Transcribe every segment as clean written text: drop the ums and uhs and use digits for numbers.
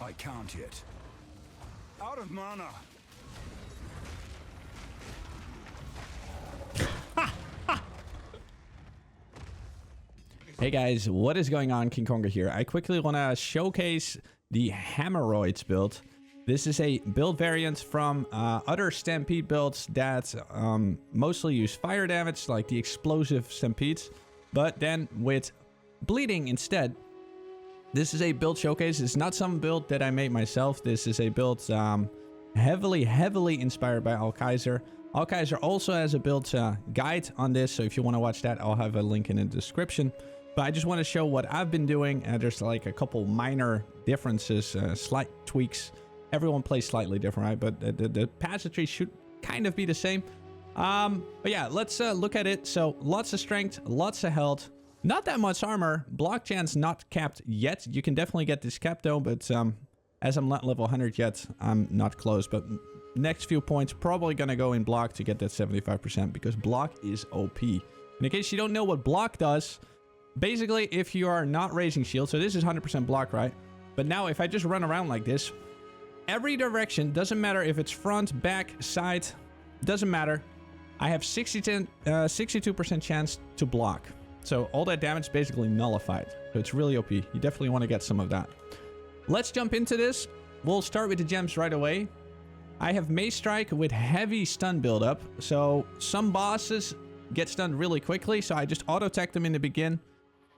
I can't yet. Out of mana. Hey guys, what is going on? KingKongor here. I quickly want to showcase the Hammerrhage build. This is a build variant from other Stampede builds that mostly use fire damage, like the explosive Stampedes, but then with bleeding instead. This is a build showcase. It's not some build that I made myself. This is a build heavily inspired by Alkaiser. Alkaiser also has a build guide on this, so if you want to watch that, I'll have a link in the description. But I just want to show what I've been doing. There's like a couple minor differences, slight tweaks. Everyone plays slightly different, right? But the pageantry should kind of be the same. But yeah, let's look at it. So lots of strength, lots of health, not that much armor. Block chance not capped yet. You can definitely get this capped though, but as I'm not level 100 yet, I'm not close. But next few points, probably gonna go in block to get that 75% because block is OP. In case you don't know what block does, basically if you are not raising shield, so this is 100% block, right? But now if I just run around like this, every direction, doesn't matter if it's front, back, side, doesn't matter. I have 62% chance to block. So all that damage is basically nullified. So it's really OP. You definitely want to get some of that. Let's jump into this. We'll start with the gems right away. I have Mace Strike with heavy stun buildup. So some bosses get stunned really quickly. So I just auto-attack them in the begin.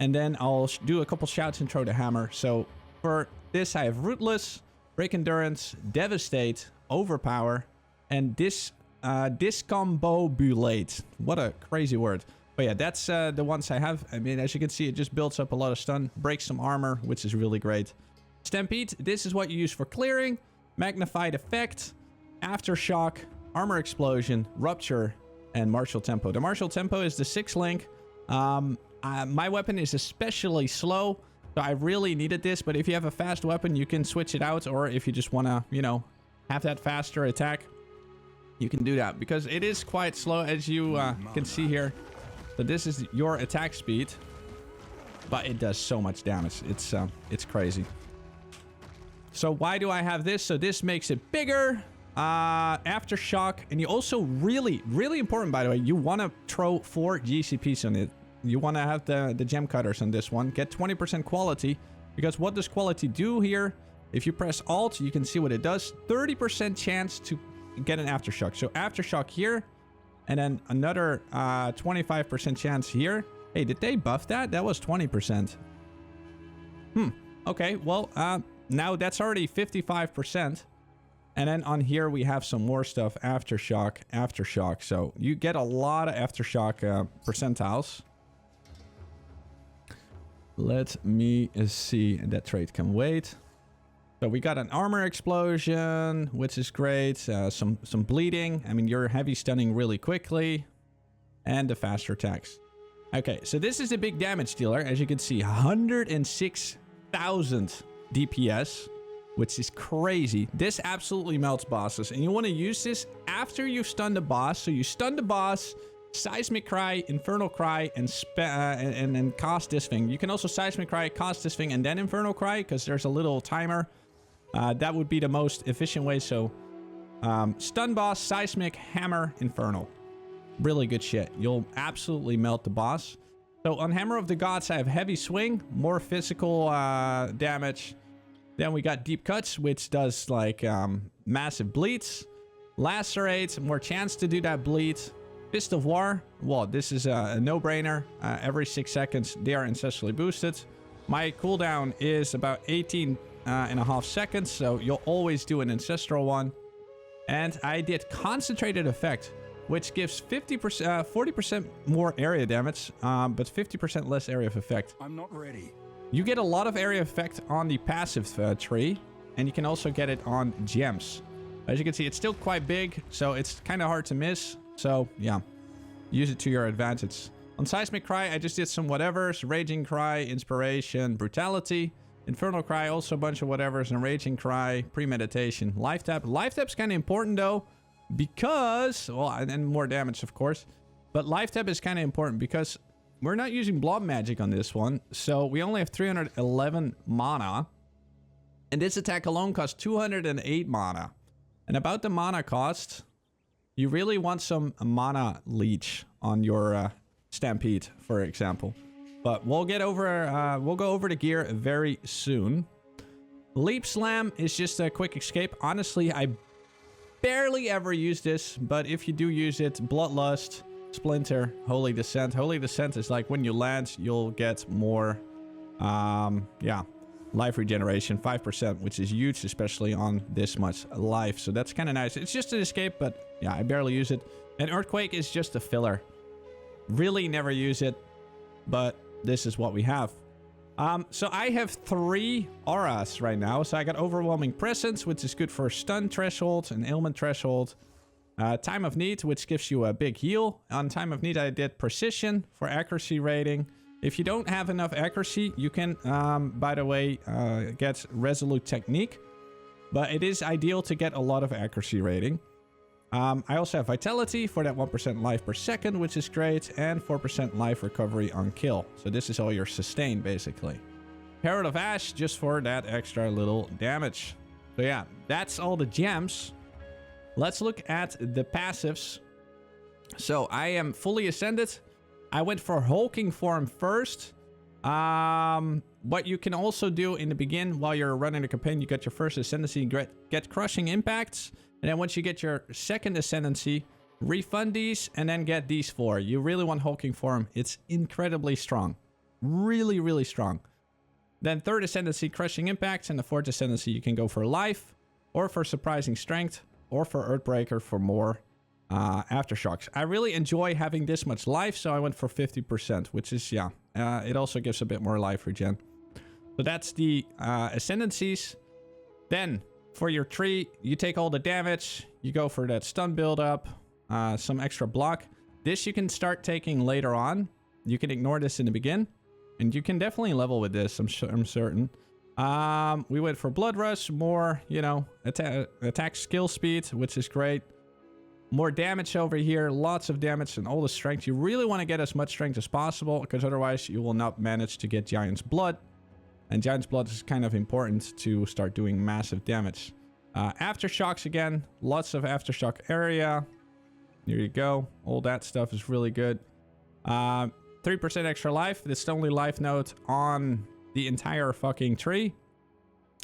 And then I'll do a couple shouts and throw the hammer. So for this, I have Rootless, Break Endurance, Devastate, Overpower, and Discombobulate. What a crazy word. But yeah, that's the ones I have. I mean, as you can see, it just builds up a lot of stun, breaks some armor, which is really great. Stampede, this is what you use for clearing. Magnified Effect, Aftershock, Armor Explosion, Rupture, and Martial Tempo. The Martial Tempo is the 6th link. My weapon is especially slow, so I really needed this. But if you have a fast weapon, you can switch it out. Or if you just want to, you know, have that faster attack, you can do that. Because it is quite slow, as you can see here. So this is your attack speed, but it does so much damage. It's crazy. So why do I have this? So this makes it bigger. Aftershock, and you also really important, by the way, you want to throw 4 GCPs on it. You want to have the gem cutters on this one. Get 20% quality, because what does quality do here? If you press Alt, you can see what it does. 30% chance to get an Aftershock. So Aftershock here. And then another 25% chance here. Hey, did they buff that? That was 20%. Okay, well, now that's already 55%. And then on here, we have some more stuff. Aftershock, Aftershock. So you get a lot of Aftershock percentiles. Let me see. That trait can wait. So we got an armor explosion, which is great. Some bleeding. I mean, you're heavy stunning really quickly. And the faster attacks. Okay, so this is a big damage dealer. As you can see, 106,000 DPS, which is crazy. This absolutely melts bosses. And you want to use this after you've stunned the boss. So you stun the boss, Seismic Cry, Infernal Cry, and then cast this thing. You can also Seismic Cry, cast this thing, and then Infernal Cry, because there's a little timer. That would be the most efficient way. So stun boss, Seismic, Hammer, Infernal. Really good shit. You'll absolutely melt the boss. So on Hammer of the Gods, I have Heavy Swing, more physical damage. Then we got Deep Cuts, which does like massive bleeds. Lacerate, more chance to do that bleed. Fist of War, well, this is a no-brainer. Every 6 seconds, they are ancestrally boosted. My cooldown is about 18.5 seconds, so you'll always do an ancestral one. And I did Concentrated Effect, which gives 40% more area damage, but 50% less area of effect. I'm not ready. You get a lot of area effect on the passive tree, and you can also get it on gems. As you can see, it's still quite big, so it's kind of hard to miss. So, yeah, use it to your advantage. On Seismic Cry, I just did some whatevers. Raging Cry, Inspiration, Brutality. Infernal Cry, also a bunch of whatevers. And Raging Cry, Premeditation. Life Tap. Life Tap's kind of important, though, because... Well, and more damage, of course. But Life Tap is kind of important because we're not using Blob Magic on this one. So we only have 311 mana. And this attack alone costs 208 mana. And about the mana cost, you really want some mana leech on your Stampede, for example. But we'll go over the gear very soon. Leap Slam is just a quick escape. Honestly, I barely ever use this, but if you do use it, Bloodlust, Splinter, Holy Descent. Holy Descent is like when you land, you'll get more, life regeneration, 5%, which is huge, especially on this much life. So that's kind of nice. It's just an escape, but yeah, I barely use it. And Earthquake is just a filler. Really never use it, but this is what we have. So I have 3 auras right now. So I got Overwhelming Presence, which is good for stun threshold and ailment threshold. Time of Need, which gives you a big heal. On Time of Need, I did Precision for accuracy rating. If you don't have enough accuracy, you can, by the way, get Resolute Technique. But it is ideal to get a lot of accuracy rating. I also have Vitality for that 1% life per second, which is great. And 4% life recovery on kill. So this is all your sustain, basically. Herald of Ash, just for that extra little damage. So yeah, that's all the gems. Let's look at the passives. So I am fully ascended. I went for hulking form first. What you can also do in the begin while you're running the campaign, you get your first ascendancy, get crushing impacts. And then once you get your second ascendancy, refund these and then get these 4. You really want hulking form. It's incredibly strong. Really, really strong. Then third ascendancy, crushing impacts. And the fourth ascendancy, you can go for life or for surprising strength or for Earthbreaker for more aftershocks. I really enjoy having this much life, so I went for 50%, which is, it also gives a bit more life regen. So that's the ascendancies. Then for your tree, you take all the damage, you go for that stun build up, some extra block. This you can start taking later on. You can ignore this in the begin, and you can definitely level with this, I'm certain. We went for Blood Rush, more, attack skill speed, which is great. More damage over here, lots of damage and all the strength. You really want to get as much strength as possible, because otherwise you will not manage to get Giant's Blood. And Giant's Blood is kind of important to start doing massive damage. Aftershocks again, lots of Aftershock area. Here you go. All that stuff is really good. 3% extra life. That's the only life node on the entire fucking tree.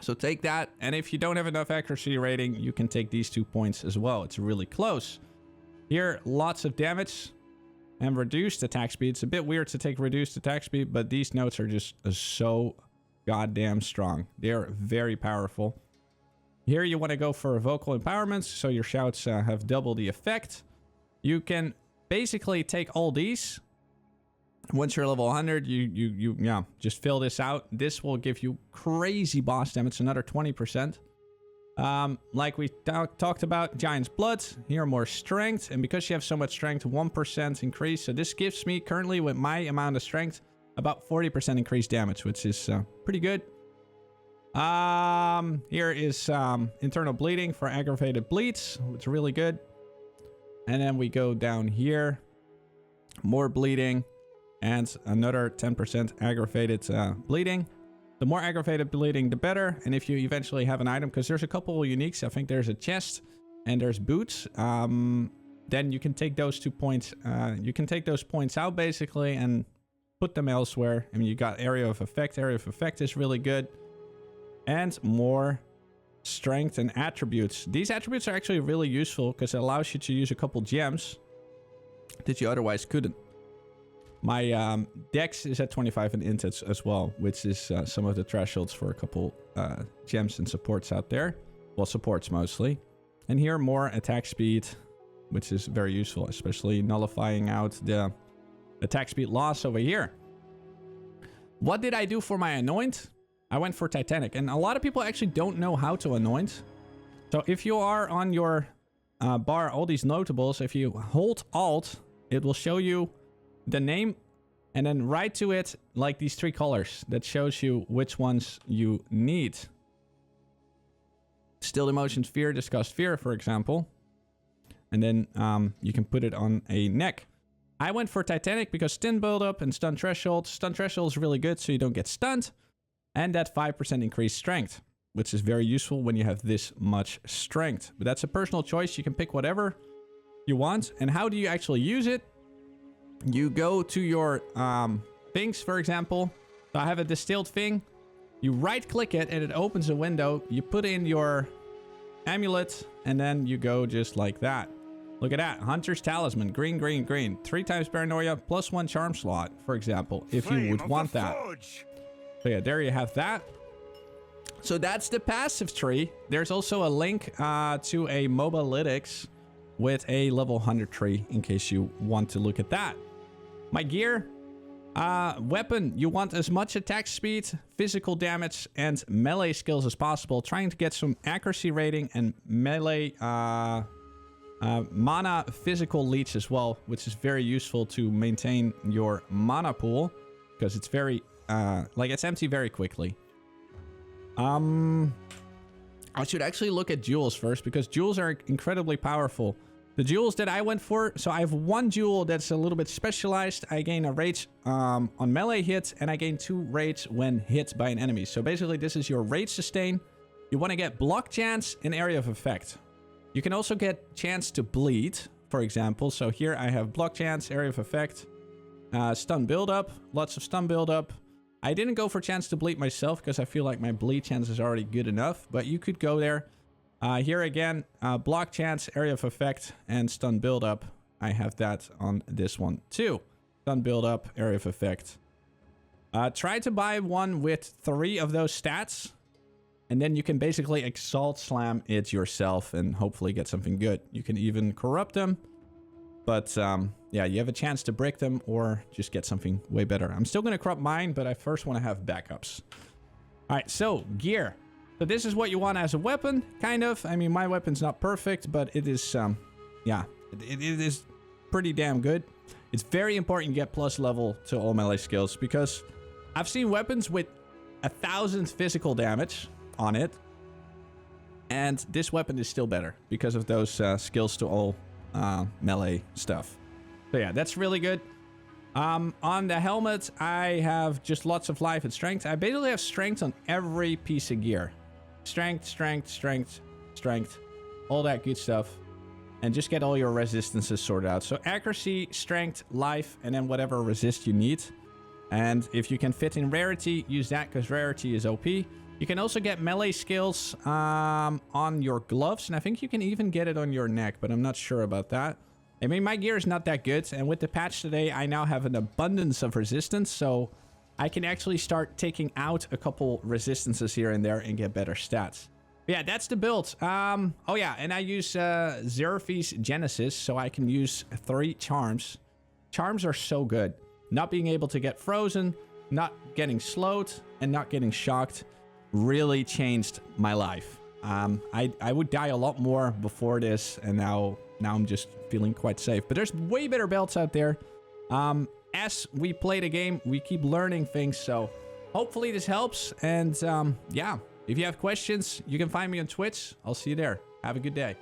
So take that, and if you don't have enough accuracy rating, you can take these 2 points as well. It's really close. Here, lots of damage and reduced attack speed. It's a bit weird to take reduced attack speed, but these notes are just so goddamn strong. They're very powerful. Here you want to go for vocal empowerments, so your shouts have double the effect. You can basically take all these. Once you're level 100, you just fill this out. This will give you crazy boss damage, another 20%. Like we talked about, Giant's Blood. Here, more strength. And because you have so much strength, 1% increase. So this gives me, currently with my amount of strength, about 40% increased damage, which is pretty good. Here is internal bleeding for aggravated bleeds, which is really good. And then we go down here. More bleeding. And another 10% aggravated bleeding. The more aggravated bleeding, the better. And if you eventually have an item, because there's a couple of uniques. I think there's a chest and there's boots. Then you can take those 2 points. You can take those points out, basically, and put them elsewhere. I mean, you got Area of Effect. Area of Effect is really good. And more strength and attributes. These attributes are actually really useful because it allows you to use a couple gems that you otherwise couldn't. My dex is at 25 and int as well, which is some of the thresholds for a couple gems and supports out there. Well, supports mostly. And here, more attack speed, which is very useful, especially nullifying out the attack speed loss over here. What did I do for my anoint? I went for Titanic, and a lot of people actually don't know how to anoint. So if you are on your bar, all these notables, if you hold Alt, it will show you the name and then right to it, like these 3 colors that shows you which ones you need. Still Emotions, Fear, Disgust, Fear, for example. And then you can put it on a neck. I went for Titanic because stun build-up and stun threshold. Stun threshold is really good so you don't get stunned. And that 5% increased strength. which is very useful when you have this much strength. But that's a personal choice. You can pick whatever you want. And how do you actually use it? You go to your things, for example. So I have a distilled thing. You right click it and it opens a window. You put in your amulet and then you go just like that. Look at that. Hunter's Talisman. Green, green, green. 3 times paranoia plus 1 charm slot, for example, if you would want that. So yeah, there you have that. So that's the passive tree. There's also a link to a Mobalytics with a level 100 tree in case you want to look at that. My gear. Weapon. You want as much attack speed, physical damage, and melee skills as possible. Trying to get some accuracy rating and melee mana physical leech as well, which is very useful to maintain your mana pool because it's very it's empty very quickly. I should actually look at jewels first because jewels are incredibly powerful. The jewels that I went for, so I have 1 jewel that's a little bit specialized. I gain a rage on melee hits and I gain 2 rage when hit by an enemy. So basically this is your rage sustain. You want to get block chance and area of effect. You can also get chance to bleed, for example. So here I have block chance, area of effect, stun build up, lots of stun build up. I didn't go for chance to bleed myself because I feel like my bleed chance is already good enough, but you could go there. Here again, block chance, area of effect, and stun build up. I have that on this one too. Stun build up, area of effect. Try to buy one with 3 of those stats. And then you can basically Exalt Slam it yourself and hopefully get something good. You can even corrupt them. But yeah, you have a chance to break them or just get something way better. I'm still going to corrupt mine, but I first want to have backups. All right, so gear. So this is what you want as a weapon, kind of. I mean, my weapon's not perfect, but it is, yeah, it is pretty damn good. It's very important you get plus level to all melee skills because I've seen weapons with 1,000 physical damage on it, and this weapon is still better because of those skills to all melee stuff. So yeah, that's really good. On the helmet, I have just lots of life and strength. I basically have strength on every piece of gear. Strength, strength, strength, strength, all that good stuff. And just get all your resistances sorted out. So accuracy, strength, life, and then whatever resist you need. And if you can fit in rarity, use that because rarity is OP. You can also get melee skills on your gloves. And I think you can even get it on your neck, but I'm not sure about that. I mean, my gear is not that good. And with the patch today, I now have an abundance of resistance. So I can actually start taking out a couple resistances here and there and get better stats. But yeah, that's the build. Oh yeah, and I use Xeraphes Genesis, so I can use 3 charms. Charms are so good. Not being able to get frozen, not getting slowed, and not getting shocked really changed my life. I would die a lot more before this, and now I'm just feeling quite safe. But there's way better belts out there. As we play the game, we keep learning things, so hopefully this helps. And yeah, if you have questions, you can find me on Twitch. I'll see you there. Have a good day.